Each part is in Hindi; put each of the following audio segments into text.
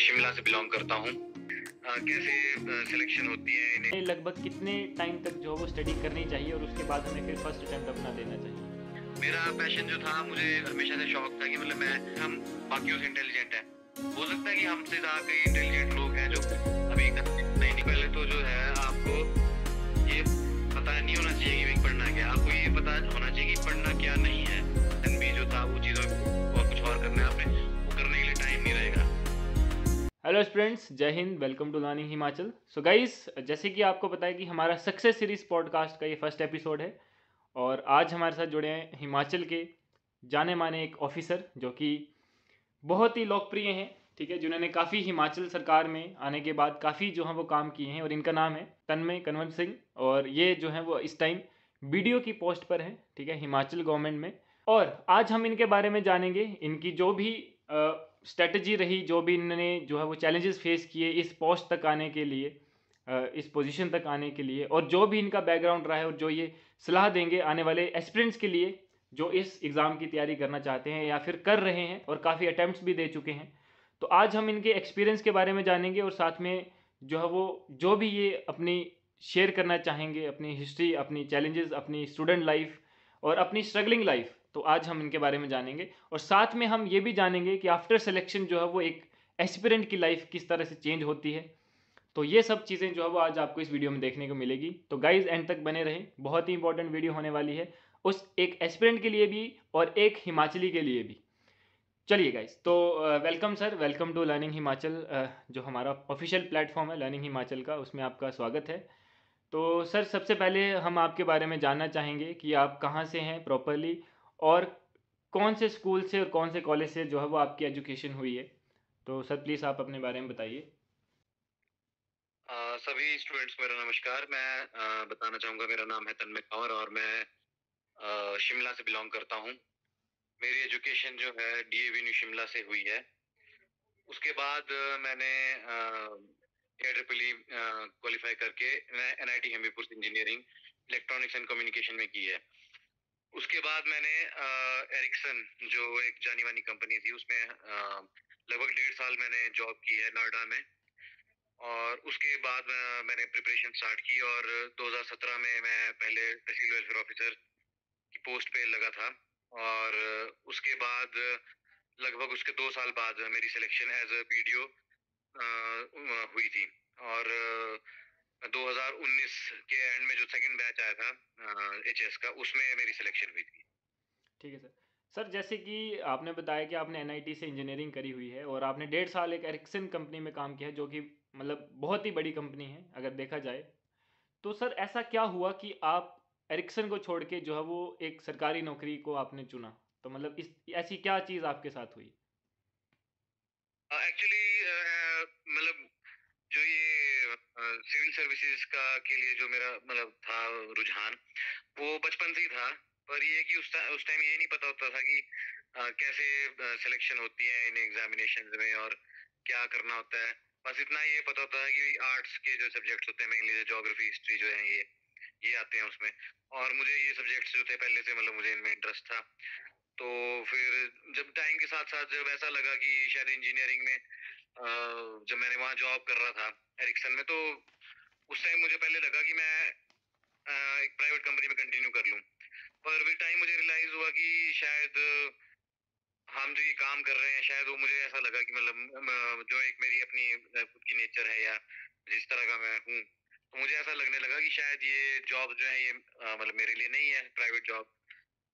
शिमला से बिलोंग करता हूँ। कैसे सिलेक्शन होती है इन्हें, लगभग कितने टाइम तक जो है वो स्टडी करनी चाहिए और उसके बाद हमें फिर फर्स्ट अटेम्प्ट अपना देना चाहिए? मेरा पैशन जो था, मुझे हमेशा से शौक था कि मतलब हम बाकियों से इंटेलिजेंट हैं। हो सकता है कि हमसे ज़्यादा कई इंटेलिजेंट लोग हैं जो अभी नहीं पहले तो जो है आपको ये पता नहीं होना चाहिए कि पढ़ना क्या, आपको ये पता होना चाहिए कि पढ़ना क्या नहीं है। भी जो था वो चीज़ों और कुछ और करना है आपने, वो करने के लिए टाइम नहीं रहेगा। हेलो स्टूडेंट्स, जय हिंद, welcome to learning Himachal. So guys, जैसे कि आपको पता है कि हमारा सक्सेस सीरीज पॉडकास्ट का ये फर्स्ट एपिसोड है और आज हमारे साथ जुड़े हैं हिमाचल के जाने माने एक ऑफिसर जो कि बहुत ही लोकप्रिय हैं, ठीक है, जिन्होंने काफ़ी हिमाचल सरकार में आने के बाद काफ़ी जो है वो काम किए हैं और इनका नाम है तन्मय कंवर सिंह और ये जो है वो इस टाइम बीडीओ की पोस्ट पर हैं, ठीक है, हिमाचल गवर्नमेंट में। और आज हम इनके बारे में जानेंगे, इनकी जो भी स्ट्रेटजी रही, जो भी इन्होंने जो है वो चैलेंजेस फेस किए इस पोस्ट तक आने के लिए, इस पोजीशन तक आने के लिए, और जो भी इनका बैकग्राउंड रहा है और जो ये सलाह देंगे आने वाले एस्पिरेंट्स के लिए जो इस एग्ज़ाम की तैयारी करना चाहते हैं या फिर कर रहे हैं और काफ़ी अटैम्प्ट्स भी दे चुके हैं। तो आज हम इनके एक्सपीरियंस के बारे में जानेंगे और साथ में जो है वो जो भी ये अपनी शेयर करना चाहेंगे, अपनी हिस्ट्री, अपनी चैलेंजेस, अपनी स्टूडेंट लाइफ और अपनी स्ट्रगलिंग लाइफ, तो आज हम इनके बारे में जानेंगे। और साथ में हम ये भी जानेंगे कि आफ्टर सिलेक्शन जो है वो एक एस्पिरेंट की लाइफ किस तरह से चेंज होती है। तो ये सब चीज़ें जो है वो आज आपको इस वीडियो में देखने को मिलेगी। तो गाइज एंड तक बने रहें, बहुत ही इंपॉर्टेंट वीडियो होने वाली है, उस एक एस्पिरेंट के लिए भी और एक हिमाचली के लिए भी। चलिए गाइज, तो welcome sir, welcome to learning Himachal. जो हमारा ऑफिशियल प्लेटफॉर्म है लर्निंग हिमाचल का, उसमें आपका स्वागत है। तो सर, सबसे पहले हम आपके बारे में जानना चाहेंगे कि आप कहाँ से हैं प्रॉपरली और कौन से स्कूल से और कौन से कॉलेज से जो है वो आपकी एजुकेशन हुई है। तो सर प्लीज़ आप अपने बारे में बताइए। सभी स्टूडेंट्स को मेरा नमस्कार। मैं बताना चाहूँगा, मेरा नाम है तन्मय कंवर और मैं शिमला से बिलोंग करता हूँ। मेरी एजुकेशन जो है डीएवी न्यू शिमला से हुई है। उसके बाद मैंने AEEE क्वालिफाई करके मैं NIT हमीरपुर से इंजीनियरिंग इलेक्ट्रॉनिक्स एंड कम्युनिकेशन में की है। उसके बाद मैंने एरिक्सन, जो एक जानी मानी कंपनी थी, उसमें लगभग 1.5 साल मैंने जॉब की है नोएडा में। और उसके बाद मैंने प्रिपरेशन स्टार्ट की और 2017 में मैं पहले तहसील वेलफेयर ऑफिसर की पोस्ट पे लगा था। और उसके बाद लगभग उसके 2 साल बाद मेरी सिलेक्शन एज अ BDO हुई थी। और 2019 के एंड में जो सेकंड बैच आया था HS का, उसमें मेरी सिलेक्शन हुई थी। ठीक है सर। सर, जैसे कि आपने बताया कि आपने NIT से इंजीनियरिंग करी हुई है और आपने 1.5 साल एक एरिक्सन कंपनी में काम किया है, जो कि मतलब बहुत ही बड़ी कंपनी है अगर देखा जाए। तो सर, ऐसा क्या हुआ कि आप एरिक्सन को छोड़ के जो है वो एक सरकारी नौकरी को आपने चुना? तो मतलब इस ऐसी क्या चीज़ आपके साथ हुई? एक्चुअली मतलब जो ये सिविल सर्विसेज का के लिए जो मेरा मतलब था रुझान, वो बचपन से ही था। पर ये कि उस टाइम ये नहीं पता होता था कि कैसे सिलेक्शन होती है इन एग्जामिनेशन में और क्या करना होता है। बस इतना ये पता होता है कि आर्ट्स के जो सब्जेक्ट्स होते हैं, मेनली ज्योग्राफी, हिस्ट्री जो है, ये आते हैं उसमें। और मुझे ये सब्जेक्ट्स जो थे पहले से, मतलब मुझे इनमें इंटरेस्ट था। तो फिर जब टाइम के साथ साथ जब ऐसा लगा कि शायद इंजीनियरिंग में जब मैंने वहाँ जॉब कर रहा था एरिक्सन में, तो उस टाइम मुझे पहले लगा कि मैं एक प्राइवेट कंपनी में कंटिन्यू कर लूँ। पर विद टाइम मुझे रियलाइज हुआ कि शायद हम जो ये काम कर रहे हैं, शायद वो मुझे ऐसा लगा कि मतलब जो एक मेरी अपनी खुद की नेचर है या जिस तरह का मैं हूँ, तो मुझे ऐसा लगने लगा कि शायद ये जॉब जो है ये मतलब मेरे लिए नहीं है, प्राइवेट जॉब।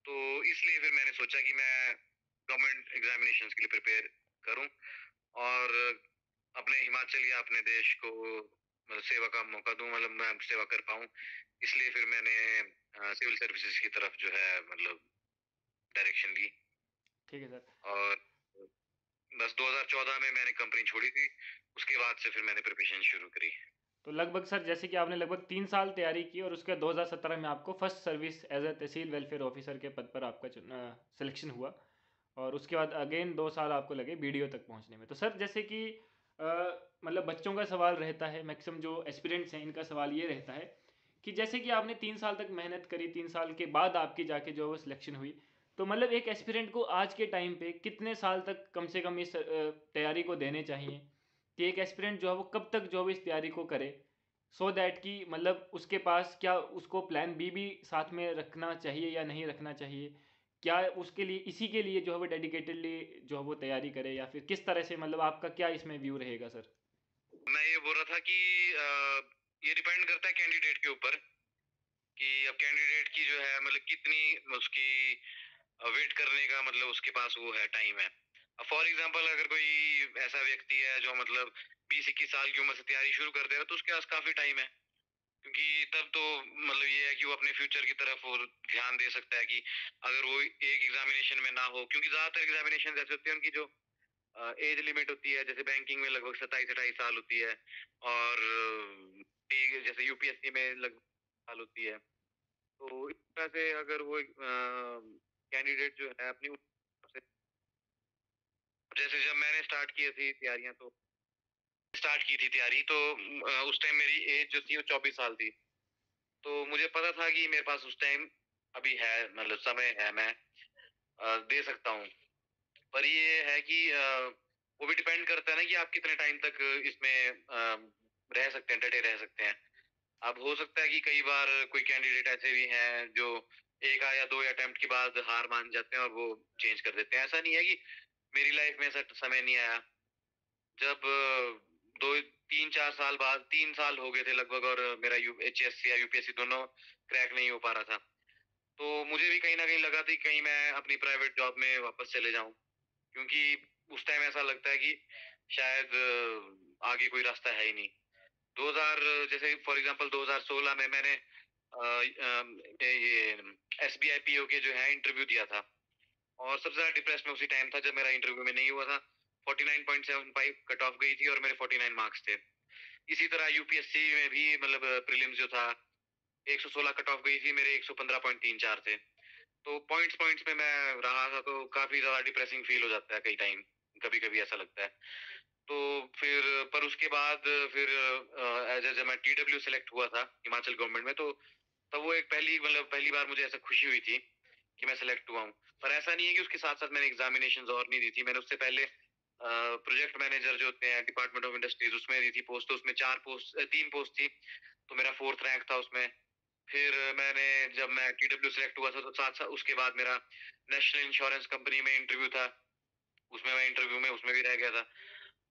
तो इसलिए फिर मैंने सोचा कि मैं गवर्नमेंट एग्जामिनेशंस के लिए प्रिपेयर करूं और अपने हिमाचल या अपने देश को मतलब सेवा का मौका दूं, मतलब मैं सेवा कर पाऊं। इसलिए फिर मैंने सिविल सर्विसेज की तरफ जो है मतलब डायरेक्शन ली। ठीक है सर। और बस 2014 में मैंने कंपनी छोड़ी थी। उसके बाद से फिर मैंने प्रिपरेशन शुरू करी। तो लगभग सर, जैसे कि आपने लगभग 3 साल तैयारी की और उसके 2017 में आपको first service as a tehsil welfare officer के पद पर आपका सिलेक्शन हुआ और उसके बाद अगेन 2 साल आपको लगे बीडीओ तक पहुंचने में। तो सर, जैसे कि मतलब बच्चों का सवाल रहता है, मैक्सिमम जो एस्पिरेंट्स हैं इनका सवाल ये रहता है कि जैसे कि आपने 3 साल तक मेहनत करी, 3 साल के बाद आपकी जाके जो है वो सिलेक्शन हुई, तो मतलब एक एस्पिरेंट को आज के टाइम पे कितने साल तक कम से कम इस तैयारी को देने चाहिए कि एक एस्पिरेंट जो है वो कब तक जो है इस तैयारी को करे, सो दैट कि मतलब उसके पास क्या उसको प्लान बी भी साथ में रखना चाहिए या नहीं रखना चाहिए, क्या उसके लिए इसी के लिए जो है वो डेडिकेटेडली जो है वो तैयारी करे, या फिर किस तरह से, मतलब आपका क्या इसमें व्यू रहेगा सर? मैं ये बोल रहा था कि ये डिपेंड करता है कैंडिडेट के ऊपर कि अब कैंडिडेट की जो है मतलब कितनी उसकी वेट करने का मतलब उसके पास वो है टाइम है। फॉर एग्जांपल अगर कोई ऐसा व्यक्ति है जो मतलब 20-21 साल की उम्र से तैयारी शुरू कर दे रहा है तो उसके पास काफी टाइम है, क्योंकि तब तो मतलब ये है कि वो अपने फ्यूचर की तरफ वो ध्यान दे सकता है कि अगर वो एक एग्जामिनेशन में ना हो, क्योंकि ज्यादातर एग्जामिनेशन ऐसे होती है उनकी जो एज लिमिट होती है, जैसे बैंकिंग में लगभग 27-28 साल होती है, और जैसे यूपीएससी में लगभग साल होती है। तो इस तरह से अगर वो कैंडिडेट जो है अपनी जैसे जब मैंने स्टार्ट की थी तैयारी तो उस टाइम मेरी एज जो थी वो 24 साल थी। तो मुझे पता था कि मेरे पास उस टाइम अभी है, मतलब समय है, मैं दे सकता हूँ। पर ये है कि वो भी डिपेंड करता है ना कि आप कितने टाइम तक इसमें रह सकते हैं, डटे रह सकते हैं। अब हो सकता है कि कई बार कोई कैंडिडेट ऐसे भी हैं जो एक या दो अटेम्प्ट के बाद हार मान जाते हैं और वो चेंज कर देते हैं। ऐसा नहीं है कि मेरी लाइफ में ऐसा समय नहीं आया जब 2-3-4 साल बाद, 3 साल हो गए थे लगभग, और मेरा एचएससी या यूपीएससी दोनों क्रैक नहीं हो पा रहा था। तो मुझे भी कहीं ना कहीं लगा था कि कहीं मैं अपनी प्राइवेट जॉब में वापस चले जाऊं, क्योंकि उस टाइम ऐसा लगता है कि शायद आगे कोई रास्ता है ही नहीं। 2000 जैसे फॉर एग्जांपल 2016 में मैंने ये एसबीआई पीओ के जो है इंटरव्यू दिया था, और सबसे ज्यादा डिप्रेस में उसी टाइम था जब मेरा इंटरव्यू में नहीं हुआ था। 49.75 कट ऑफ गई थी और मेरे 49 मार्क्स थे। इसी तरह यूपीएससी में भी मतलब प्रीलिम्स जो था 116 कट ऑफ गई थी, मेरे 115.34 थे। तो पॉइंट्स पॉइंट्स में मैं रहा था, तो काफी ज्यादा डिप्रेसिंग फील हो जाता है कई टाइम, कभी कभी ऐसा लगता है। तो फिर पर उसके बाद फिर जब मैं टीडब्ल्यू सेलेक्ट हुआ था हिमाचल गवर्नमेंट में, तो तब वो एक पहली बार मुझे ऐसा खुशी हुई थी कि मैं सेलेक्ट हुआ हूँ। पर ऐसा नहीं है कि उसके साथ साथ मैंने एग्जामिनेशन और नहीं दी थी। मैंने उससे पहले प्रोजेक्ट मैनेजर जो होते हैं डिपार्टमेंट ऑफ इंडस्ट्रीज, उसमें दी थी पोस्ट। तो उसमें 3 पोस्ट थी, तो मेरा 4th रैंक था उसमें। फिर मैंने जब मैं टीडब्ल्यू सेलेक्ट हुआ था तो साथ साथ उसके बाद मेरा नेशनल इंश्योरेंस कंपनी में इंटरव्यू था, उसमें मैं इंटरव्यू में उसमें भी रह गया था।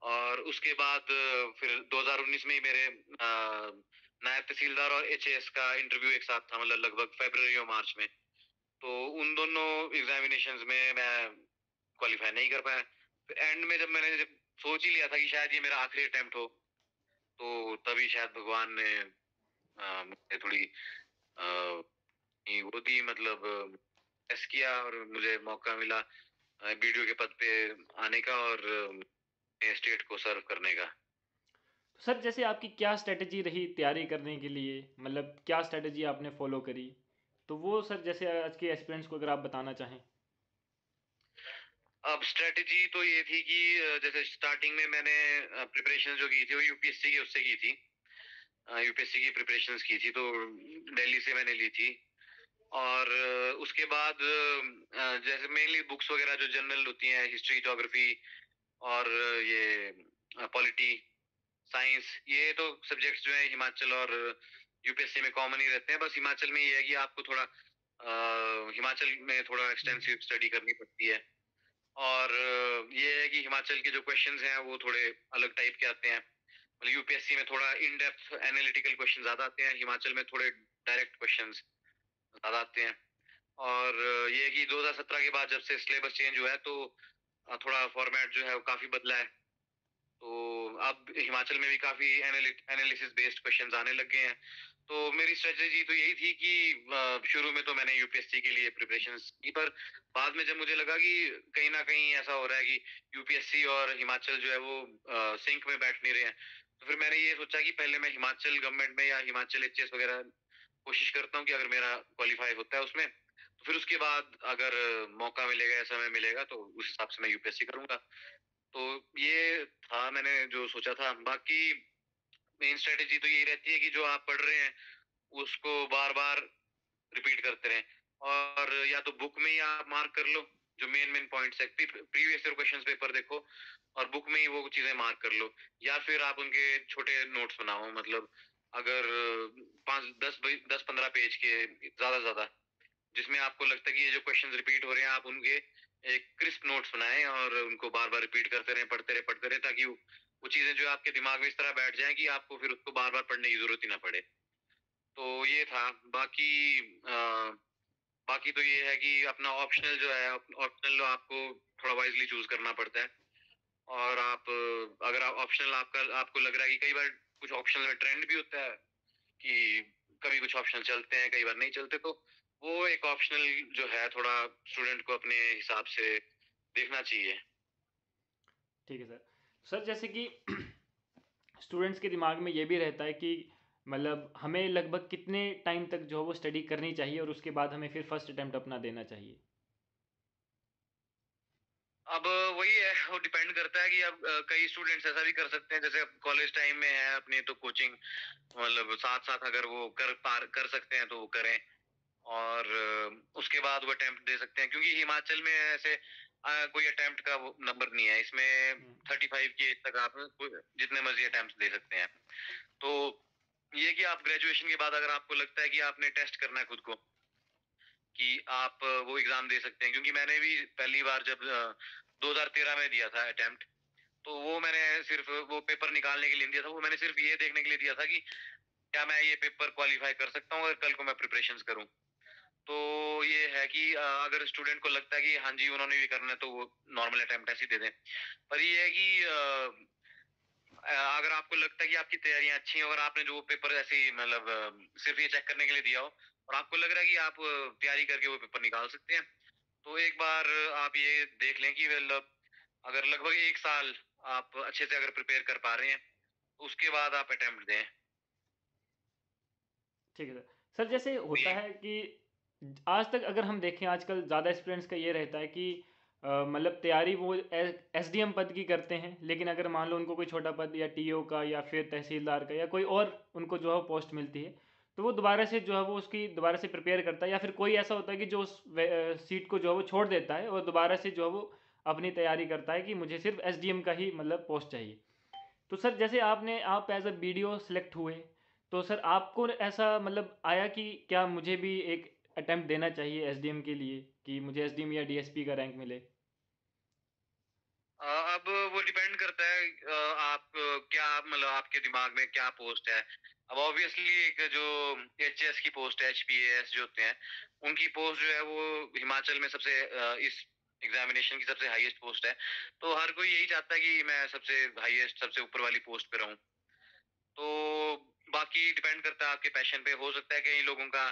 और उसके बाद फिर 2019 में ही मेरे नायब तहसीलदार और एचएएस का इंटरव्यू एक साथ था, मतलब लगभग फरवरी और मार्च में। तो उन दोनों एग्जामिनेशंस में मैं क्वालिफाई नहीं कर पाया। फिर एंड में जब सोच ही लिया था कि शायद ये मेरा आखिरी अटेम्प्ट हो, तो तभी शायद भगवान ने मुझे थोड़ी वो दी, मतलब टेस्ट किया और मुझे मौका मिला वीडियो के पद पे आने का और स्टेट को सर्व करने का। तो सर जैसे आपकी क्या स्ट्रेटजी रही तैयारी करने के लिए, मतलब क्या स्ट्रेटजी आपने फॉलो करी, तो वो सर जैसे आज के एस्पिरेंट्स को अगर आप बताना चाहें। अब स्ट्रेटजी तो ये थी कि जैसे स्टार्टिंग में मैंने प्रिपरेशन जो की थी वो यूपीएससी की उससे की थी, यूपीएससी की प्रिपरेशंस की थी, तो दिल्ली से मैंने ली थी। और उसके बाद जैसे मेनली बुक्स वगैरह जो जनरल होती हैं, हिस्ट्री, ज्योग्राफी और ये पॉलिटी, साइंस, ये तो सब्जेक्ट्स जो है हिमाचल और यूपीएससी में कॉमन ही रहते हैं। बस हिमाचल में ये है कि आपको थोड़ा हिमाचल में थोड़ा एक्सटेंसिव स्टडी करनी पड़ती है। और ये है कि हिमाचल के जो क्वेश्चंस हैं वो थोड़े अलग टाइप के आते हैं। मतलब यूपीएससी में थोड़ा इन डेप्थ एनालिटिकल क्वेश्चन ज्यादा आते हैं, हिमाचल में थोड़े डायरेक्ट क्वेश्चंस ज्यादा आते हैं। और ये है कि 2017 के बाद जब से सिलेबस चेंज हुआ है तो थोड़ा फॉर्मेट जो है वो काफी बदला है। तो अब हिमाचल में भी काफी एनालिसिस बेस्ड क्वेश्चंस आने लग गए हैं। तो मेरी स्ट्रेटेजी तो यही थी कि शुरू में तो मैंने यूपीएससी के लिए प्रिपरेशंस की, पर बाद में जब मुझे लगा कि कहीं ना कहीं ऐसा हो रहा है कि यूपीएससी और हिमाचल जो है वो सिंक में बैठ नहीं रहे हैं, तो फिर मैंने ये सोचा कि पहले मैं हिमाचल गवर्नमेंट में या हिमाचल एचएस वगैरह कोशिश करता हूँ कि अगर मेरा क्वालिफाई होता है उसमें, तो फिर उसके बाद अगर मौका मिलेगा या समय मिलेगा तो उस हिसाब से मैं यूपीएससी करूंगा। तो ये था मैंने जो सोचा था। बाकी मेन स्ट्रेटेजी तो यही रहती है कि जो आप पढ़ रहे हैं उसको बार बार रिपीट करते रहें, और या तो बुक में ही आप मार्क कर लो जो मेन मेन पॉइंट्स है, प्रीवियस ईयर क्वेश्चंस पेपर देखो और बुक में ही वो चीजें मार्क कर लो, या फिर आप उनके छोटे नोट्स बनाओ, मतलब अगर 5 10 10 15 पेज के ज्यादा, जिसमें आपको लगता है कि ये जो क्वेश्चंस रिपीट हो रहे हैं, आप उनके एक क्रिस्प नोट्स बनाएं और उनको बार बार रिपीट करते रहें, पढ़ते रहें, ताकि वो चीजें जो आपके दिमाग में इस तरह बैठ जाएं कि आपको फिर उसको बार बार पढ़ने की जरूरत ही ना पड़े। तो ये था। बाकी बाकी तो ये है कि अपना ऑप्शनल जो है, ऑप्शनल आपको थोड़ा वाइजली चूज करना पड़ता है। और आप अगर आप ऑप्शनल आपको लग रहा है कि कई बार कुछ ऑप्शनल में ट्रेंड भी होता है कि कभी कुछ ऑप्शनल चलते हैं, कई बार नहीं चलते, तो वो एक ऑप्शनल जो है थोड़ा स्टूडेंट को अपने हिसाब से देखना चाहिए। ठीक है सर। सर जैसे कि स्टूडेंट्स के दिमाग में ये भी रहता है कि मतलब हमें लगभग कितने टाइम तक जो है वो स्टडी करनी चाहिए और उसके बाद हमें फिर फर्स्ट अटेम्प्ट अपना देना चाहिए। अब वही है, वो डिपेंड करता है कि अब कई स्टूडेंट्स ऐसा भी कर सकते हैं, जैसे अब कॉलेज टाइम में है अपने, तो कोचिंग मतलब साथ साथ अगर वो कर सकते हैं तो वो करें, और उसके बाद वो अटेम्प्ट दे सकते हैं, क्योंकि हिमाचल में ऐसे कोई अटेम्प्ट का वो नंबर नहीं है इसमें। 35 की एज तक आप जितने मर्जी अटेम्प्ट दे सकते हैं। तो ये कि आप ग्रेजुएशन के बाद अगर आपको लगता है कि आपने टेस्ट करना है खुद को, कि आप वो एग्जाम दे सकते हैं, क्योंकि मैंने भी पहली बार जब 2013 में दिया था अटेम्प्ट, तो वो मैंने सिर्फ वो पेपर निकालने के लिए दिया था, वो मैंने सिर्फ ये देखने के लिए दिया था कि क्या मैं ये पेपर क्वालिफाई कर सकता हूँ अगर कल को मैं प्रिपरेशन करूँ। तो ये है कि अगर स्टूडेंट को लगता है कि हाँ जी उन्होंने भी करना है, तो वो नॉर्मल अटेम्प्ट ऐसे ही दे दें। पर ये है कि अगर आपको लगता है कि आपकी तैयारियां अच्छी हैं और आपने जो पेपर ऐसे ही मतलब सिर्फ ये चेक करने के लिए दिया हो, और आपको लग रहा है कि आप तैयारी करके वो पेपर निकाल सकते हैं, तो एक बार आप ये देख लें कि मतलब अगर लगभग 1 साल आप अच्छे से अगर प्रिपेयर कर पा रहे हैं, तो उसके बाद आप अटेम्प्ट दें। ठीक है सर। सर जैसे तो होता ये है कि आज तक अगर हम देखें आजकल ज़्यादा स्टूडेंट्स का ये रहता है कि मतलब तैयारी वो एसडीएम पद की करते हैं, लेकिन अगर मान लो उनको कोई छोटा पद या टीओ का या फिर तहसीलदार का या कोई और उनको जो है पोस्ट मिलती है, तो वो दोबारा से जो है वो उसकी दोबारा से प्रिपेयर करता है, या फिर कोई ऐसा होता है कि जो उस सीट को जो है वो छोड़ देता है और दोबारा से जो है वो अपनी तैयारी करता है कि मुझे सिर्फ एसडीएम का ही मतलब पोस्ट चाहिए। तो सर जैसे आप एज अ बीडीओ सेलेक्ट हुए, तो सर आपको ऐसा मतलब आया कि क्या मुझे भी एक अटेम्प्ट देना चाहिए एसडीएम के लिए कि मुझे एसडीएम या डीएसपी का रैंक मिले। अब वो डिपेंड करता है आप क्या मतलब आपके दिमाग में क्या पोस्ट है। अब ऑब्वियसली एक जो एचएस की पोस्ट है, एचपीएस जो होते हैं, उनकी पोस्ट जो है वो हिमाचल में सबसे इस एग्जामिनेशन की सबसे हाईएस्ट पोस्ट है। तो हर कोई यही चाहता है कि मैं सबसे हाईएस्ट सबसे ऊपर वाली पोस्ट पे रहूं। तो बाकी डिपेंड करता है आपके पैशन पे। हो सकता है कई लोगों का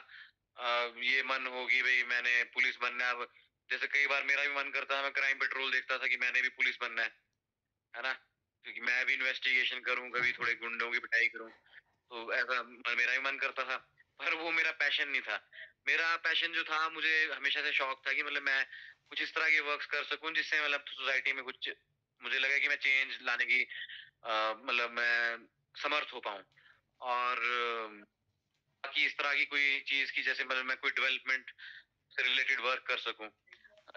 ये मन हो कि भाई मैंने पुलिस बनना है। अब जैसे कई बार मेरा भी मन करता है, मैं क्राइम पेट्रोल देखता था कि मैंने भी पुलिस बनना है ना, क्योंकि मैं भी इन्वेस्टिगेशन करूं, कभी थोड़े गुंडों की पिटाई करूं, तो ऐसा मेरा भी मन करता था। पर वो मेरा पैशन नहीं था। मेरा पैशन जो था, मुझे हमेशा से शौक था कि मतलब मैं कुछ इस तरह के वर्क्स कर सकूं जिससे मतलब सोसाइटी में कुछ मुझे लगे कि मैं चेंज लाने की मतलब मैं समर्थ हो पाऊं। और बाकी इस तरह की कोई चीज की, जैसे मतलब मैं कोई डेवलपमेंट से रिलेटेड वर्क कर सकूं,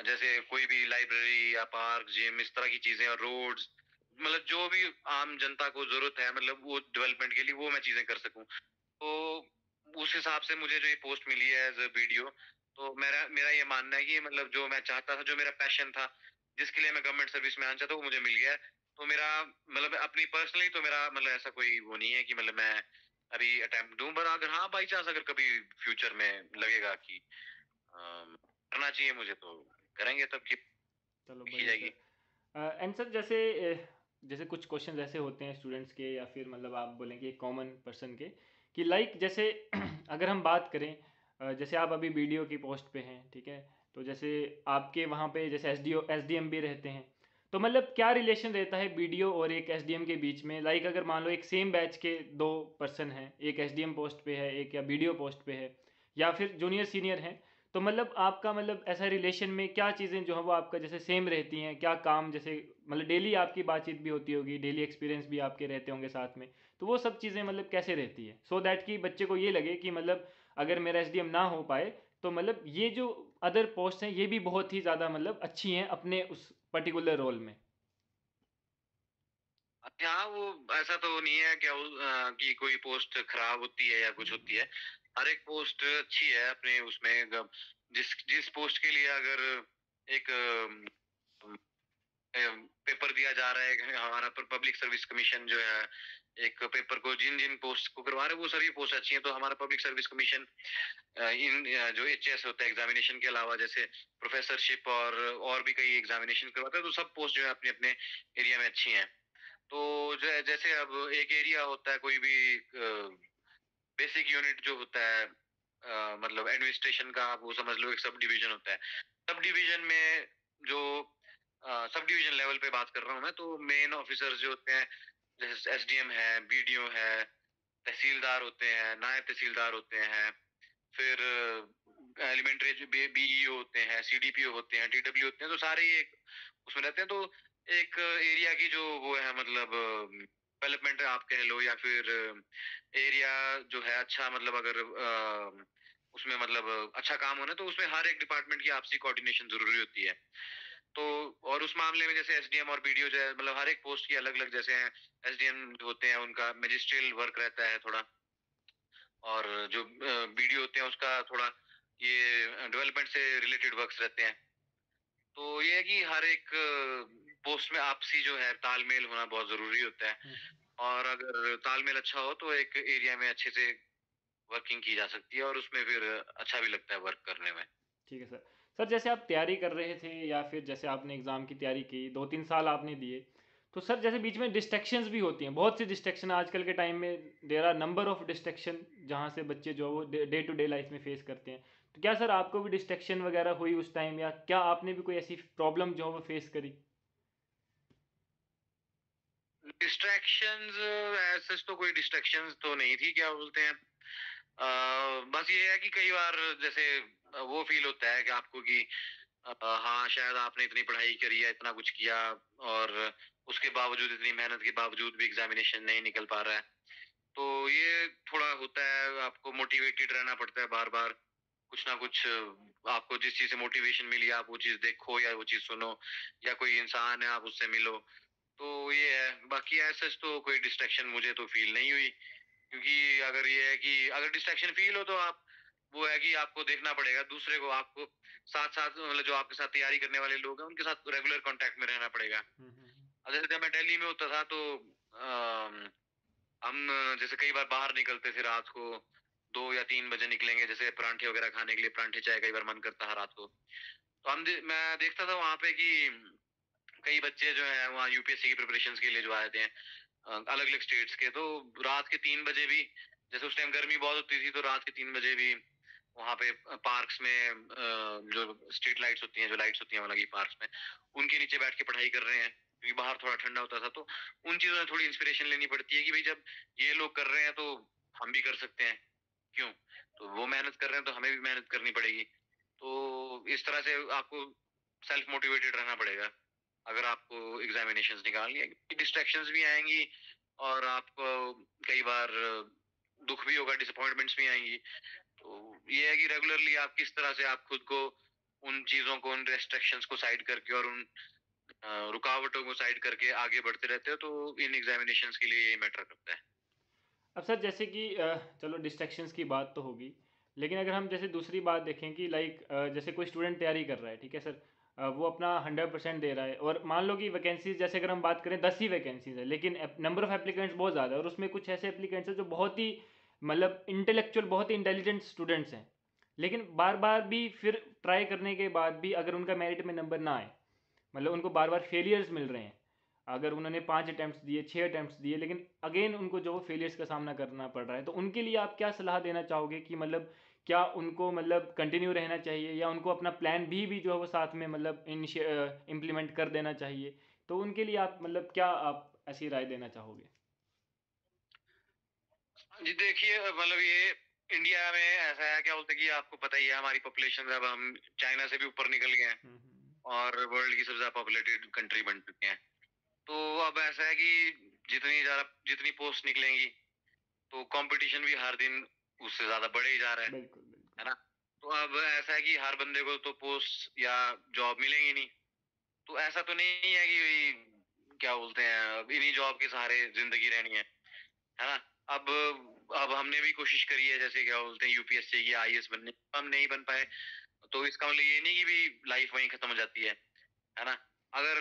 जैसे कोई भी लाइब्रेरी या पार्क, जिम, इस तरह की चीजें, और रोड्स, मतलब जो भी आम जनता को जरूरत है मतलब वो डेवलपमेंट के लिए वो मैं चीजें कर सकूं। तो उस हिसाब से मुझे जो ये पोस्ट मिली है एज अ वीडियो, तो मेरा मेरा ये मानना है कि मतलब जो मैं चाहता था, जो मेरा पैशन था, जिसके लिए मैं गवर्नमेंट सर्विस में आना चाहता हूँ, वो मुझे मिल गया है। तो मेरा मतलब अपनी पर्सनली तो मेरा मतलब ऐसा कोई वो नहीं है कि मतलब मैं अभी अटेम्प्ट दूं, पर अगर हाँ बाई चांस अगर कभी फ्यूचर में लगेगा कि करना चाहिए मुझे, तो करेंगे, तब की चलो की बढ़िया जाएगी। सर। एंड सर जैसे जैसे कुछ क्वेश्चन ऐसे होते हैं स्टूडेंट्स के या फिर मतलब आप बोलेंगे कॉमन पर्सन के कि लाइक जैसे अगर हम बात करें जैसे आप अभी वीडियो की पोस्ट पे हैं, ठीक है, तो जैसे आपके वहाँ पे जैसे एसडीएम भी रहते हैं, तो मतलब क्या रिलेशन रहता है बीडीओ और एक एसडीएम के बीच में? लाइक अगर मान लो एक सेम बैच के दो पर्सन हैं, एक एसडीएम पोस्ट पे है एक या बीडीओ पोस्ट पे है, या फिर जूनियर सीनियर हैं, तो मतलब आपका मतलब ऐसा रिलेशन में क्या चीज़ें जो है वो आपका जैसे सेम रहती हैं, क्या काम जैसे मतलब डेली आपकी बातचीत भी होती होगी, डेली एक्सपीरियंस भी आपके रहते होंगे साथ में, तो वो सब चीज़ें मतलब कैसे रहती है सो दैट कि बच्चे को ये लगे कि मतलब अगर मेरा एसडीएम ना हो पाए तो मतलब ये जो अदर पोस्ट हैं ये भी बहुत ही ज़्यादा मतलब अच्छी हैं अपने उस पर्टिकुलर रोल में। हाँ, वो ऐसा तो नहीं है क्या कि कोई पोस्ट खराब होती है या कुछ होती है। हर एक पोस्ट अच्छी है अपने उसमें जिस जिस पोस्ट के लिए अगर एक पेपर दिया जा रहा है कि हमारा पब्लिक सर्विस कमीशन जो है एक पेपर को जिन जिन पोस्ट को करवा रहे हैं वो सभी पोस्ट अच्छी हैं। तो हमारा पब्लिक सर्विस कमीशन जो एचएस होता है एग्जामिनेशन के अलावा जैसे प्रोफेसरशिप और भी कई एग्जामिनेशन करवाता है, तो सब पोस्ट जो है अपने अपने एरिया में अच्छी हैं। तो जैसे अब एक एरिया होता है कोई भी बेसिक यूनिट जो होता है मतलब एडमिनिस्ट्रेशन का आप वो समझ लो एक सब डिवीजन होता है। सब डिवीजन में जो सब डिवीजन लेवल पे बात कर रहा हूँ मैं, तो मेन ऑफिसर्स जो होते हैं जैसे एसडीएम है, बीडीओ है, तहसीलदार होते हैं, नायब तहसीलदार होते हैं, फिर एलिमेंट्री जो बीईओ होते हैं, सीडीपीओ होते हैं, टीडब्ल्यू होते हैं, तो सारे ही एक उसमें रहते हैं। तो एक एरिया की जो वो है मतलब डेवलपमेंट आप कह लो या फिर एरिया जो है अच्छा मतलब अगर उसमें मतलब अच्छा काम होना तो उसमें हर एक डिपार्टमेंट की आपसी कोऑर्डिनेशन जरूरी होती है। तो और उस मामले में जैसे एसडीएम और बीडीओ जो है मतलब हर एक पोस्ट की अलग अलग जैसे हैं एसडीएम होते हैं उनका मैजिस्ट्रियल वर्क रहता है थोड़ा, और जो बीडीओ होते हैं उसका थोड़ा ये डेवलपमेंट से रिलेटेड वर्क्स रहते हैं। तो ये है कि हर एक पोस्ट में आपसी जो है तालमेल होना बहुत जरूरी होता है, और अगर तालमेल अच्छा हो तो एक एरिया में अच्छे से वर्किंग की जा सकती है और उसमें फिर अच्छा भी लगता है वर्क करने में। ठीक है सर। सर जैसे आप तैयारी कर रहे थे या फिर जैसे आपने एग्ज़ाम की तैयारी की 2-3 साल आपने दिए, तो सर जैसे बीच में डिस्ट्रैक्शंस भी होती हैं, बहुत सी डिस्ट्रैक्शन आजकल के टाइम में there are number of distraction जहाँ से बच्चे जो है वो डे टू डे लाइफ में फेस करते हैं। तो क्या सर आपको भी डिस्ट्रैक्शन वगैरह हुई उस टाइम, या क्या आपने भी कोई ऐसी प्रॉब्लम जो है वो फेस करी? डिस्ट्रैक्शंस ऐसे तो कोई डिस्ट्रैक्शंस तो नहीं थी, क्या बोलते हैं बस ये है कि कई बार जैसे वो फील होता है कि आपको कि हाँ शायद आपने इतनी पढ़ाई करी है, इतना कुछ किया, और उसके बावजूद इतनी मेहनत के बावजूद भी एग्जामिनेशन नहीं निकल पा रहा है। तो ये थोड़ा होता है, आपको मोटिवेटेड रहना पड़ता है बार बार, कुछ ना कुछ आपको जिस चीज से मोटिवेशन मिली आप वो चीज देखो या वो चीज सुनो, या कोई इंसान है आप उससे मिलो। तो ये है, बाकी ऐसा तो कोई डिस्ट्रैक्शन मुझे तो फील नहीं हुई, क्योंकि अगर ये है कि अगर डिस्ट्रैक्शन फील हो तो आप वो है कि आपको देखना पड़ेगा दूसरे को, आपको साथ साथ मतलब जो आपके साथ तैयारी करने वाले लोग हैं उनके साथ रेगुलर कांटेक्ट में रहना पड़ेगा। अब जैसे जब मैं दिल्ली में होता था तो हम जैसे कई बार बाहर निकलते थे रात को 2 या 3 बजे निकलेंगे जैसे परांठे वगैरह खाने के लिए, परांठे चाय कई बार मन करता है रात को। तो मैं देखता था वहां पे कि कई बच्चे जो है वहाँ यूपीएससी की प्रिपरेशन के लिए जो आए थे अलग अलग स्टेट्स के, तो रात के 3 बजे भी, जैसे उस टाइम गर्मी बहुत होती थी तो रात के 3 बजे भी वहाँ पे पार्क्स में जो स्ट्रीट लाइट्स होती हैं, जो लाइट्स होती हैं वहाँ लगी पार्क्स में, उनके नीचे बैठ के पढ़ाई कर रहे हैं क्योंकि बाहर थोड़ा ठंडा होता था। तो उन चीजों में थोड़ी इंस्पिरेशन लेनी पड़ती है कि भाई जब ये लोग कर रहे हैं तो हम भी कर सकते हैं, क्यों? तो वो मेहनत कर रहे हैं तो हमें भी मेहनत करनी पड़ेगी। तो इस तरह से आपको सेल्फ मोटिवेटेड रहना पड़ेगा अगर आपको एग्जामिनेशंस निकालनी है, क्योंकि डिस्ट्रैक्शंस भी आएंगी और आपको कई बार दुख भी होगा, डिसअपॉइंटमेंट्स भी आएंगी। तो ये है कि रेगुलरली आप किस तरह से आप खुद को उन चीजों को, उन रेस्ट्रिक्शंस को साइड करके और उन रुकावटों को साइड करके आगे बढ़ते रहते हो, तो इन एग्जामिनेशंस के लिए ये मैटर करता है। अब सर जैसे कि चलो डिस्ट्रैक्शंस की बात तो होगी, लेकिन अगर हम जैसे दूसरी बात देखें कि लाइक जैसे कोई स्टूडेंट तैयारी कर रहा है, ठीक है सर, वो अपना 100% दे रहा है, और मान लो कि वैकेंसीज जैसे अगर हम बात करें 10 ही वैकेंसीज है, लेकिन नंबर ऑफ एप्लीकेंट्स बहुत ज़्यादा है, और उसमें कुछ ऐसे एप्लीकेंट्स हैं जो बहुत ही मतलब इंटेलेक्चुअल, बहुत ही इंटेलिजेंट स्टूडेंट्स हैं, लेकिन बार बार भी फिर ट्राई करने के बाद भी अगर उनका मेरिट में नंबर ना आए, मतलब उनको बार बार फेलियर्स मिल रहे हैं, अगर उन्होंने 5 अटैम्प्ट दिए, 6 अटैम्प्ट दिए, लेकिन अगेन उनको जो फेलियर्स का सामना करना पड़ रहा है, तो उनके लिए आप क्या सलाह देना चाहोगे कि मतलब क्या उनको मतलब कंटिन्यू रहना चाहिए, या उनको अपना प्लान भी जो है वो साथ में मतलब इम्प्लीमेंट कर देना चाहिए? तो उनके लिए आप मतलब क्या आप ऐसी राय देना चाहोगे? जी देखिए मतलब ये इंडिया में ऐसा है, क्या बोलते हैं कि आपको पता ही है हमारी पॉपुलेशन अब हम चाइना से भी ऊपर निकल गए हैं और वर्ल्ड की सबसे ज्यादा पॉपुलेटेड कंट्री बन चुके हैं। तो अब ऐसा है कि जितनी पोस्ट निकलेंगी तो कंपटीशन भी हर दिन उससे ज्यादा बढ़े ही जा रहा बिल्कुल है बिल्कुल। ना? तो अब ऐसा है कि हर बंदे को तो पोस्ट या जॉब मिलेंगी नहीं। तो ऐसा तो नहीं है कि भाई क्या बोलते हैं, अब इन्हीं जॉब के सहारे जिंदगी रहनी है ना। अब हमने भी कोशिश करी है, जैसे क्या बोलते हैं यूपीएससी की आईएएस बनने, हम नहीं बन पाए। तो इसका मतलब ये नहीं कि भी लाइफ वहीं खत्म हो जाती है ना। अगर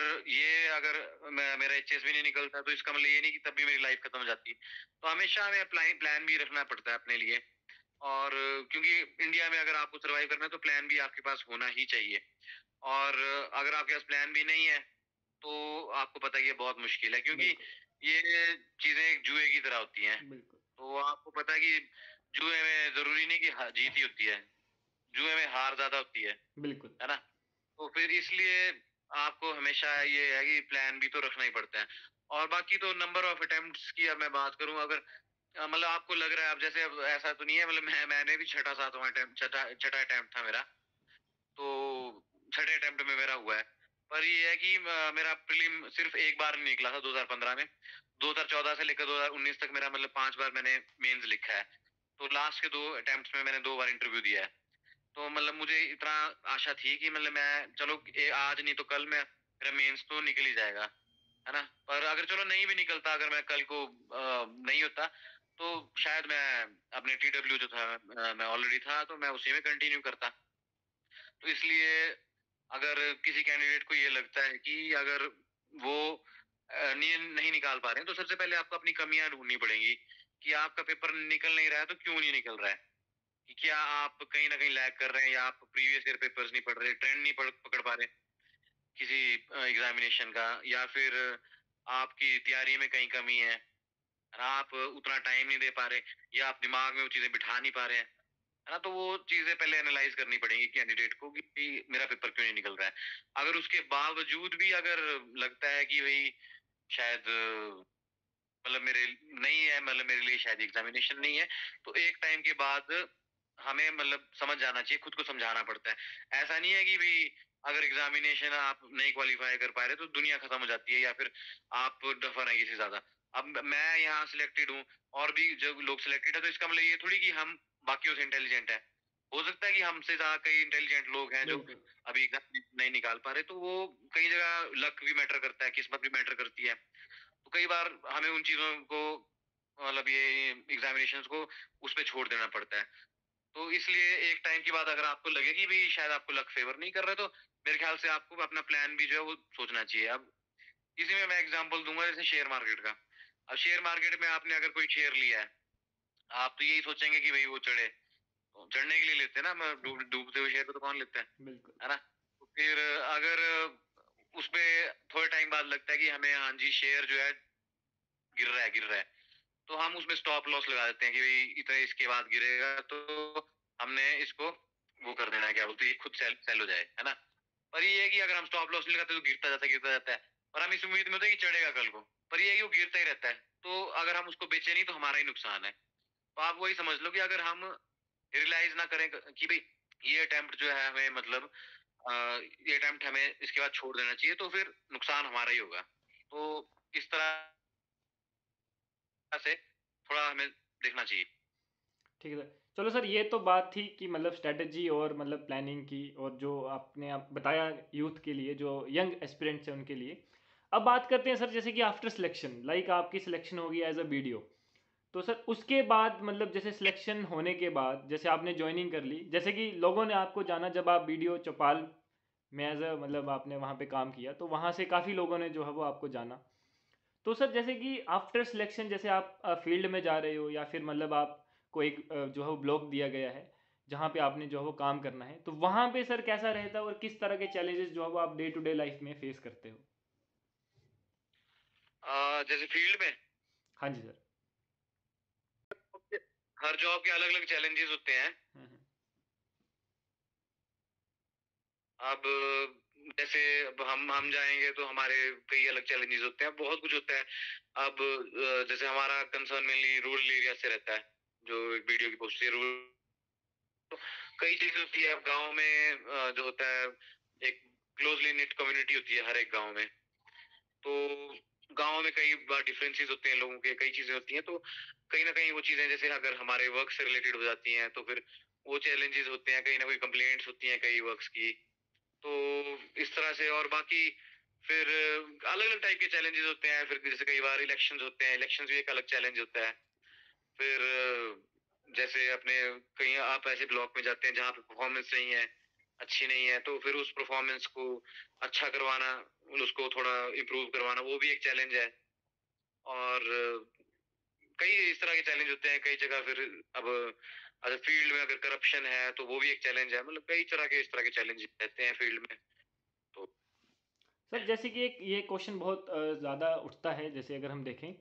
मेरा एचएस भी नहीं निकलता तो इसका मतलब ये नहीं कि तब भी मेरी लाइफ खत्म हो जाती। तो हमेशा हमें प्लान भी रखना पड़ता है अपने लिए। और क्योंकि इंडिया में अगर आपको सर्वाइव करना है तो प्लान भी आपके पास होना ही चाहिए। और अगर आपके पास प्लान भी नहीं है तो आपको पता है कि ये बहुत मुश्किल है, क्योंकि बिल्कुल ये चीजें एक जुए की तरह होती हैं। बिल्कुल तो आपको पता है कि जुए में जरूरी नहीं कि जीत ही होती है, जुए में हार ज्यादा होती बिल्कुल है ना। तो फिर इसलिए आपको हमेशा ये है कि प्लान भी तो रखना ही पड़ता है। और बाकी तो नंबर ऑफ अटेम्प्ट्स की अब मैं बात करूं, अगर मतलब आपको लग रहा है, अब जैसे अब ऐसा तो नहीं है, मतलब मैंने भी छठा सातवां अटेम्प्ट छठा अटेम्प्ट था मेरा। तो छठे अटेम्प्ट में मेरा हुआ है। पर ये है कि मेरा प्रीलिम सिर्फ एक बार नहीं निकला था 2015 में। 2014 से लेकर 2019 तक मेरा मतलब 5 बार मैंने मेंस लिखा है। तो लास्ट के 2 अटेम्प्ट्स में मैंने 2 बार इंटरव्यू दिया है। तो मतलब मुझे इतना आशा थी कि मतलब मैं चलो आज नहीं तो कल मैं मेरा मेंस तो निकल ही जाएगा, है ना। पर अगर चलो नहीं भी निकलता, अगर मैं कल को नहीं होता तो शायद मैं अपने टीडब्ल्यू जो था, मैं ऑलरेडी था तो मैं उसी में कंटिन्यू करता। तो इसलिए अगर किसी कैंडिडेट को ये लगता है कि अगर वो नहीं निकाल पा रहे हैं, तो सबसे पहले आपको अपनी कमियां ढूंढनी पड़ेंगी कि आपका पेपर निकल नहीं रहा है तो क्यों नहीं निकल रहा है। कि क्या आप कहीं ना कहीं लैग कर रहे हैं, या आप प्रीवियस ईयर पेपर्स नहीं पढ़ रहे, ट्रेंड नहीं पकड़ पा रहे किसी एग्जामिनेशन का, या फिर आपकी तैयारी में कहीं कमी है, आप उतना टाइम नहीं दे पा रहे, या आप दिमाग में वो चीजें बिठा नहीं पा रहे हैं, है ना। तो वो चीजें पहले एनालाइज करनी पड़ेंगी कैंडिडेट को कि मेरा पेपर क्यों नहीं निकल रहा है। अगर उसके बावजूद भी अगर लगता है कि भाई शायद मतलब मेरे नहीं है, मतलब मेरे लिए शायद एग्जामिनेशन नहीं है, तो एक टाइम के बाद हमें मतलब समझ जाना चाहिए, खुद को समझाना पड़ता है। ऐसा नहीं है कि भाई अगर एग्जामिनेशन आप नहीं क्वालिफाई कर पा रहे तो दुनिया खत्म हो जाती है, या फिर आप डफर हैं किसी ज्यादा। अब मैं यहाँ सिलेक्टेड हूँ और भी जब लोग सिलेक्टेड है, तो इसका मतलब ये थोड़ी कि हम बाकियों से इंटेलिजेंट है। हो सकता है कि हमसे ज्यादा कई इंटेलिजेंट लोग हैं जो बिल्कुल अभी एग्जाम नहीं निकाल पा रहे, तो वो कई जगह लक भी मैटर करता है, किस्मत भी मैटर करती है। तो कई बार हमें उन चीजों को मतलब ये एग्जामिनेशंस को उस पे छोड़ देना पड़ता है। तो इसलिए एक टाइम के बाद अगर आपको लगे कि भी शायद आपको लक फेवर नहीं कर रहा, तो मेरे ख्याल से आपको अपना प्लान भी जो है वो सोचना चाहिए। अब इसी में मैं एग्जांपल दूंगा, जैसे शेयर मार्केट का। अब शेयर मार्केट में आपने अगर कोई शेयर लिया है, आप तो यही सोचेंगे कि भाई वो चढ़े, तो चढ़ने के लिए लेते हैं ना, डूबते हुए शेयर को तो कौन लेता बिल्कुल है ना। तो फिर अगर उसपे थोड़े टाइम बाद लगता है कि हमें हाँ जी शेयर जो है गिर रहा है, तो हम उसमें स्टॉप लॉस लगा देते हैं कि भाई इतने इसके बाद गिरेगा, तो हमने इसको वो कर देना है, क्या बोलते हैं, खुद सेल सेल हो जाए, है ना। पर ये है कि अगर हम स्टॉप लॉस नहीं लगाते तो गिरता जाता है। और हम इस उम्मीद में होते हैं कि चढ़ेगा कल को, पर ये है कि वो गिरता ही रहता है। तो अगर हम उसको बेचे नहीं तो हमारा ही नुकसान है। तो आप वही समझ लो कि अगर हम रियलाइज ना करें कि भाई ये अटेम्प्ट जो है हमें मतलब ये अटेम्प्ट हमें इसके बाद छोड़ देना चाहिए, तो फिर नुकसान हमारा ही होगा। तो इस तरह से थोड़ा हमें देखना चाहिए। ठीक है सर। चलो सर, ये तो बात थी कि मतलब स्ट्रेटजी और मतलब प्लानिंग की, और जो आपने आप बताया यूथ के लिए, जो यंग एस्पिरेंट्स हैं उनके लिए। अब बात करते हैं सर, जैसे कि आफ्टर सिलेक्शन, लाइक आपकी सिलेक्शन होगी एज अ बीडीओ। तो सर उसके बाद मतलब जैसे सिलेक्शन होने के बाद जैसे आपने ज्वाइनिंग कर ली, जैसे कि लोगों ने आपको जाना जब आप बीडीओ चौपाल में एज अ मतलब आपने वहाँ पे काम किया, तो वहाँ से काफ़ी लोगों ने जो है वो आपको जाना। तो सर जैसे कि आफ्टर सिलेक्शन जैसे आप फील्ड में जा रहे हो, या फिर मतलब आपको एक जो है वो ब्लॉक दिया गया है जहाँ पे आपने जो है वो काम करना है, तो वहाँ पे सर कैसा रहता है और किस तरह के चैलेंजेस जो है वो आप डे टू डे लाइफ में फेस करते हो? जैसे फील्ड में हाँ जी सर। हर जॉब के अलग अलग चैलेंजेस होते हैं। हम्म। अब जैसे अब हम जाएंगे तो हमारे कई अलग चैलेंजेस होते हैं, बहुत कुछ होता है। अब जैसे हमारा कंसर्न मेनली रूरल एरिया से रहता है, जो एक वीडियो की पोस्ट है रूरल। कई चीजें होती है। अब गाँव में जो होता है, एक क्लोजली निट कम्युनिटी होती है हर एक गाँव में। तो गाँव में कई बार डिफरेंसेस होते हैं लोगों के, कई चीजें होती हैं। तो कहीं ना कहीं वो चीजें जैसे अगर हमारे वर्क से रिलेटेड हो जाती हैं तो फिर वो चैलेंजेस होते हैं, कहीं ना कोई कंप्लेंट्स होती हैं कई वर्क्स की। तो इस तरह से, और बाकी फिर अलग अलग टाइप के चैलेंजेस होते हैं। फिर जैसे कई बार इलेक्शंस होते हैं, इलेक्शंस भी एक अलग चैलेंज होता है। फिर जैसे अपने कहीं आप ऐसे ब्लॉक में जाते हैं जहाँ पे परफॉर्मेंस नहीं है, अच्छी नहीं है, तो फिर उस परफॉर्मेंस को अच्छा करवाना, उसको थोड़ा इम्प्रूव करवाना, वो भी एक चैलेंज है। और कई इस तरह के चैलेंज होते हैं कई जगह। फिर अब अगर फील्ड में अगर करप्शन है तो वो भी एक चैलेंज है। मतलब कई तरह के इस तरह के चैलेंज रहते हैं फील्ड में। तो सर जैसे कि एक ये क्वेश्चन बहुत ज़्यादा उठता है, जैसे अगर हम देखें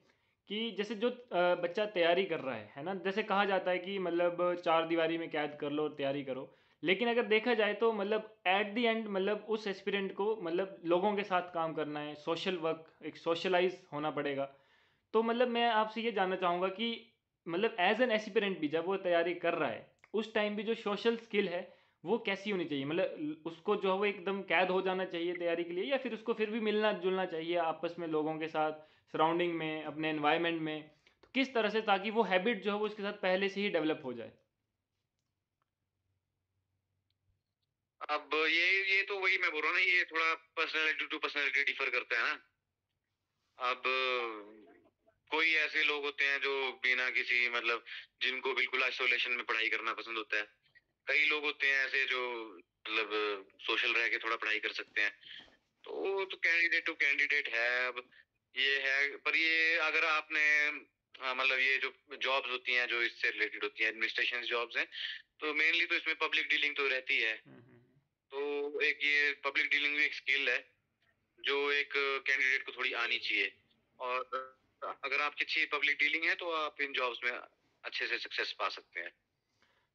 कि जैसे जो बच्चा तैयारी कर रहा है ना, जैसे कहा जाता है कि मतलब चार दीवारी में कैद कर लो और तैयारी करो। लेकिन अगर देखा जाए तो मतलब एट द एंड मतलब उस एस्पिरेंट को मतलब लोगों के साथ काम करना है, सोशल वर्क, एक सोशलाइज होना पड़ेगा। तो मतलब मैं आपसे ये जानना चाहूँगा कि मतलब एज एन एस्पिरेंट भी जब वो तैयारी कर रहा है, उस टाइम भी जो सोशल स्किल है वो कैसी होनी चाहिए? मतलब उसको जो है वो एकदम कैद हो जाना चाहिए तैयारी के लिए, या फिर उसको फिर भी मिलना जुलना चाहिए आपस में लोगों के साथ, सराउंडिंग में, अपने एनवायरनमेंट में? तो किस तरह से, ताकि वो हैबिट जो है वो उसके साथ पहले से ही डेवलप हो जाए? अब ये तो वही मैं बोल रहा हूँ ना, ये थोड़ा पर्सनैलिटी टू पर्सनैलिटी डिफर करता है ना। अब कोई ऐसे लोग होते हैं जो बिना किसी मतलब जिनको बिल्कुल आइसोलेशन में पढ़ाई करना पसंद होता है। कई लोग होते हैं ऐसे जो मतलब सोशल रह के थोड़ा पढ़ाई कर सकते हैं। तो वो तो कैंडिडेट टू कैंडिडेट है। अब ये है, पर ये अगर आपने मतलब ये जो जॉब्स होती हैं जो इससे रिलेटेड होती हैं, एडमिनिस्ट्रेशन जॉब्स हैं, तो मेनली तो इसमें पब्लिक डीलिंग तो रहती है। तो एक ये पब्लिक डीलिंग भी एक स्किल है जो एक कैंडिडेट को थोड़ी आनी चाहिए। और अगर आपकी अच्छी पब्लिक डीलिंग है तो आप इन जॉब्स में अच्छे से सक्सेस पा सकते हैं।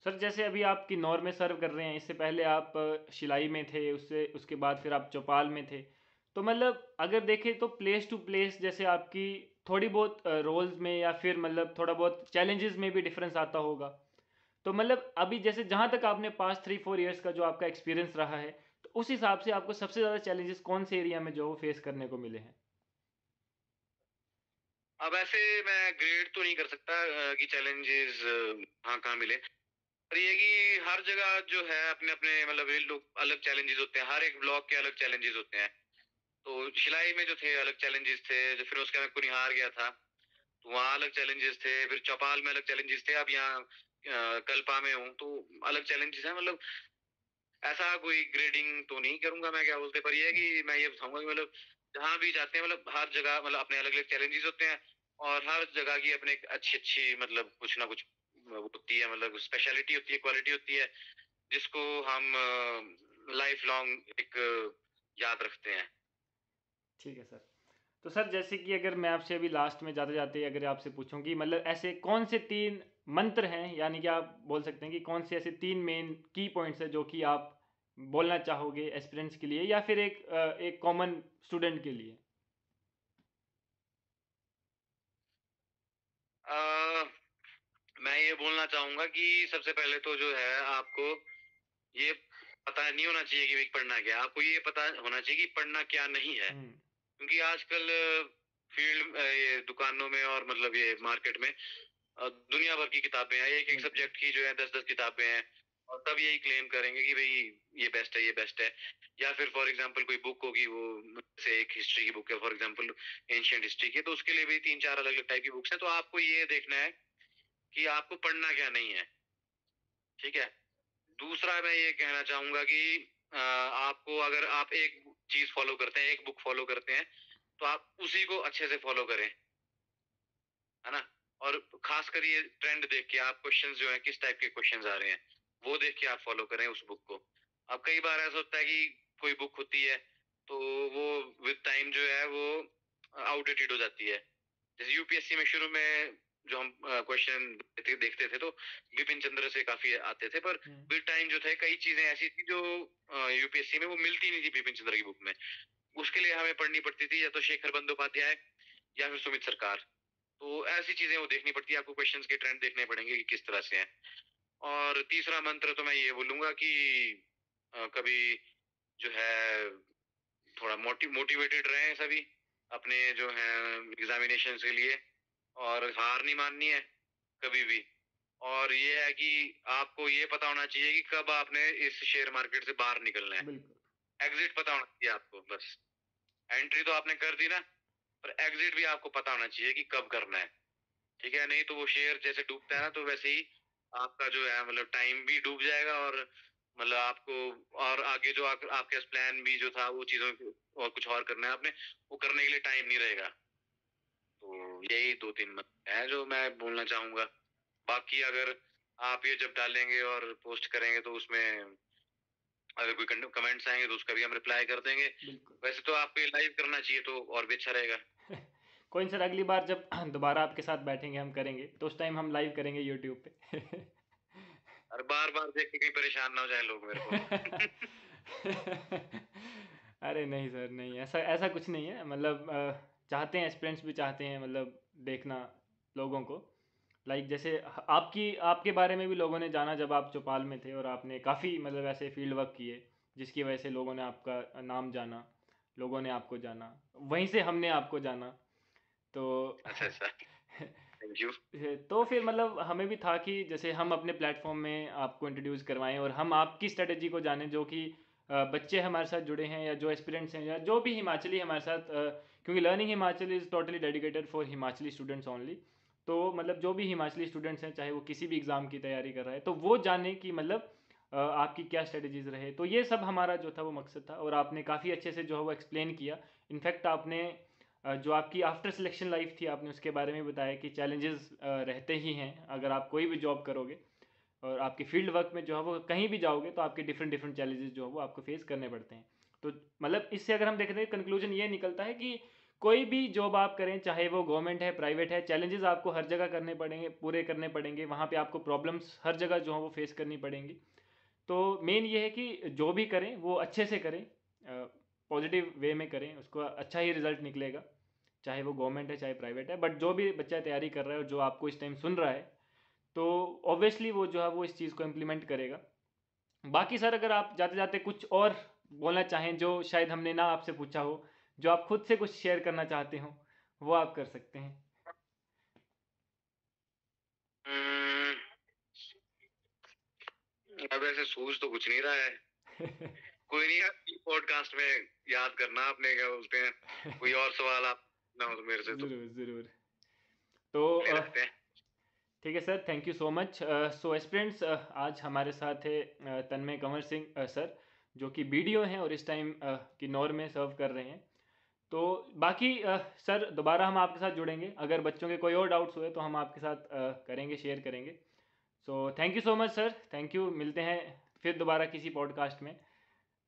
सर जैसे अभी आप किन्नौर में सर्व कर रहे हैं, इससे पहले आप शिलाई में थे, उससे उसके बाद फिर आप चौपाल में थे। तो मतलब अगर देखें तो प्लेस टू प्लेस जैसे आपकी थोड़ी बहुत रोल्स में या फिर मतलब थोड़ा बहुत चैलेंजेस में भी डिफरेंस आता होगा। तो मतलब अभी जैसे जहाँ तक आपने पास्ट 3-4 ईयर्स का जो आपका एक्सपीरियंस रहा है, तो उस हिसाब से आपको सबसे ज़्यादा चैलेंजेस कौन से एरिया में जो वो फेस करने को मिले हैं? अब ऐसे मैं ग्रेड तो नहीं कर सकता कि चैलेंजेस हाँ कहाँ मिले। पर ये कि हर जगह जो है अपने अपने मतलब ये लोग अलग चैलेंजेस होते हैं, हर एक ब्लॉक के अलग चैलेंजेस होते हैं। तो शिलाई में जो थे अलग चैलेंजेस थे, जो फिर उसके बाद कुनिहार गया था तो वहाँ अलग चैलेंजेस थे, फिर चौपाल में अलग चैलेंजेस थे, अब यहाँ कल्पा में हूँ तो अलग चैलेंजेस हैं। मतलब ऐसा कोई ग्रेडिंग तो नहीं करूंगा मैं, क्या बोलते, पर ये है कि मैं ये बताऊंगा कि मतलब जहाँ भी जाते हैं मतलब हर जगह मतलब अपने अलग अलग चैलेंजेस होते हैं। और हर जगह की अपने एक अच्छी अच्छी मतलब कुछ ना कुछ होती है, मतलब स्पेशलिटी होती है, क्वालिटी होती है, जिसको हम लाइफ लॉन्ग एक याद रखते हैं। ठीक है सर। तो सर जैसे कि अगर मैं आपसे अभी लास्ट में जाते जाते अगर आपसे पूछूं कि मतलब ऐसे कौन से तीन मंत्र हैं, यानी कि आप बोल सकते हैं कि कौन से ऐसे तीन मेन की पॉइंट्स हैं जो कि आप बोलना चाहोगे एस्पिरेंट्स के लिए या फिर एक कॉमन स्टूडेंट के लिए? अ, मैं ये बोलना चाहूंगा कि सबसे पहले तो जो है आपको ये पता नहीं होना चाहिए कि भाई पढ़ना क्या है। आपको ये पता होना चाहिए कि पढ़ना क्या नहीं है। हम्म। क्योंकि आजकल फील्ड ये दुकानों में और मतलब ये मार्केट में दुनिया भर की किताबें हैं, एक एक बिल्कुल। सब्जेक्ट की जो है 10-10 किताबें हैं। और सब यही क्लेम करेंगे कि भाई ये बेस्ट है, ये बेस्ट है। या फिर फॉर एग्जांपल कोई बुक होगी, वो से एक हिस्ट्री की बुक है फॉर एग्जांपल, एंशियंट हिस्ट्री की, तो उसके लिए भी 3-4 अलग अलग टाइप की बुक्स हैं। तो आपको ये देखना है कि आपको पढ़ना क्या नहीं है। ठीक है। दूसरा मैं ये कहना चाहूंगा कि आपको अगर आप एक चीज फॉलो करते हैं, एक बुक फॉलो करते हैं, तो आप उसी को अच्छे से फॉलो करें, है ना। और खासकर ये ट्रेंड देख के आप क्वेश्चंस जो है किस टाइप के क्वेश्चंस आ रहे हैं वो देख के आप फॉलो करें उस बुक को। अब कई बार ऐसा होता है कि कोई बुक होती है तो वो विद टाइम जो है वो आउटडेटेड हो जाती है। जैसे यूपीएससी में शुरू में जो हम क्वेश्चन देखते थे तो बिपिन चंद्र से काफी आते थे, पर हम्म। विद टाइम जो थे कई चीजें ऐसी थी जो यूपीएससी में वो मिलती नहीं थी बिपिन चंद्र की बुक में। उसके लिए हमें पढ़नी पड़ती थी या तो शेखर बंदोपाध्याय या फिर सुमित सरकार। तो ऐसी चीजें वो देखनी पड़ती है, आपको क्वेश्चंस के ट्रेंड देखने पड़ेंगे कि किस तरह से हैं। और तीसरा मंत्र तो मैं ये बोलूंगा कि कभी जो है थोड़ा मोटिवेटेड रहें सभी अपने जो है एग्जामिनेशन के लिए। और हार नहीं माननी है कभी भी। और ये है कि आपको ये पता होना चाहिए कि कब आपने इस शेयर मार्केट से बाहर निकलना है। बिल्कुल एग्जिट पता होना चाहिए आपको बस। एंट्री तो आपने कर दी ना, पर एग्जिट भी आपको पता होना चाहिए कि कब करना है। ठीक है, नहीं तो वो शेयर जैसे डूबता है ना, तो वैसे ही आपका जो है मतलब टाइम भी डूब जाएगा, और मतलब आपको और आगे जो आपके पास प्लान भी जो था वो चीजों और कुछ और करना है आपने, वो करने के लिए टाइम नहीं रहेगा। तो यही दो तीन मत है जो मैं बोलना चाहूंगा। बाकी अगर आप ये जब डालेंगे और पोस्ट करेंगे तो उसमें अगर कोई कमेंट्स आएंगे तो उसका भी हम रिप्लाई कर देंगे। बिल्कुल। वैसे तो आपको ये लाइव करना चाहिए तो और भी अच्छा रहेगा। कोई सर, अगली बार जब दोबारा आपके साथ बैठेंगे हम करेंगे तो उस टाइम हम लाइव करेंगे यूट्यूब पे। और बार बार देख के कहीं परेशान ना हो जाए लोग मेरे को। अरे नहीं सर, नहीं, ऐसा ऐसा कुछ नहीं है। मतलब चाहते हैं, एस्पिरेंट्स भी चाहते हैं मतलब देखना लोगों को। लाइक जैसे आपकी आपके बारे में भी लोगों ने जाना जब आप चौपाल में थे, और आपने काफ़ी मतलब ऐसे फील्ड वर्क किए जिसकी वजह से लोगों ने आपका नाम जाना, लोगों ने आपको जाना, वहीं से हमने आपको जाना। तो अच्छा अच्छा, थैंक यू। तो फिर मतलब हमें भी था कि जैसे हम अपने प्लेटफॉर्म में आपको इंट्रोड्यूस करवाएं और हम आपकी स्ट्रेटेजी को जानें, जो कि बच्चे हमारे साथ जुड़े हैं या जो एस्पिरेंट्स हैं या जो भी हिमाचली हमारे साथ, क्योंकि learning Himachal is totally dedicated for Himachali students only. तो मतलब जो भी हिमाचली स्टूडेंट्स हैं, चाहे वो किसी भी एग्ज़ाम की तैयारी कर रहा है, तो वो जाने कि मतलब आपकी क्या स्ट्रेटजीज रहे। तो ये सब हमारा जो था वो मकसद था, और आपने काफ़ी अच्छे से जो है वो एक्सप्लेन किया। इनफैक्ट आपने जो आपकी आफ्टर सिलेक्शन लाइफ थी, आपने उसके बारे में बताया कि चैलेंजेस रहते ही हैं अगर आप कोई भी जॉब करोगे, और आपकी फील्ड वर्क में जो है वो कहीं भी जाओगे तो आपके डिफरेंट डिफरेंट चैलेंजेस जो है वो आपको फेस करने पड़ते हैं। तो मतलब इससे अगर हम देखते हैं, कंक्लूजन ये निकलता है कि कोई भी जॉब आप करें, चाहे वो गवर्नमेंट है, प्राइवेट है, चैलेंजेस आपको हर जगह करने पड़ेंगे, पूरे करने पड़ेंगे। वहाँ पे आपको प्रॉब्लम्स हर जगह जो है वो फेस करनी पड़ेंगी। तो मेन ये है कि जो भी करें वो अच्छे से करें, पॉजिटिव वे में करें, उसको अच्छा ही रिजल्ट निकलेगा, चाहे वो गवर्नमेंट है चाहे प्राइवेट है। बट जो भी बच्चा तैयारी कर रहा है और जो आपको इस टाइम सुन रहा है, तो ऑब्वियसली वो जो है वो इस चीज़ को इम्प्लीमेंट करेगा। बाकी सर, अगर आप जाते जाते कुछ और बोलना चाहें जो शायद हमने ना आपसे पूछा हो, जो आप खुद से कुछ शेयर करना चाहते हो, वो आप कर सकते हैं। हम्म, अब ऐसे सोच तो कुछ नहीं रहा है। कोई नहीं, पॉडकास्ट में याद करना अपने क्या बोलते हैं, कोई और सवाल आप ना हो तो मेरे से तो ज़रूर ज़रूर। तो नहीं रखते हैं। ठीक है sir, thank you so much. So aspirants, आज हमारे साथ है तन्मय कंवर सिंह सर, जो कि बीडीओ हैं और इस टाइम किन्नौर में सर्व कर रहे हैं। तो बाकी सर दोबारा हम आपके साथ जुड़ेंगे, अगर बच्चों के कोई और डाउट्स हुए तो हम आपके साथ करेंगे, शेयर करेंगे। So thank you so much sir, thank you. मिलते हैं फिर दोबारा किसी पॉडकास्ट में।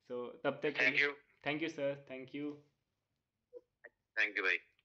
सो तब तक के थैंक लिए you. Thank you sir, thank you. Thank you भाई।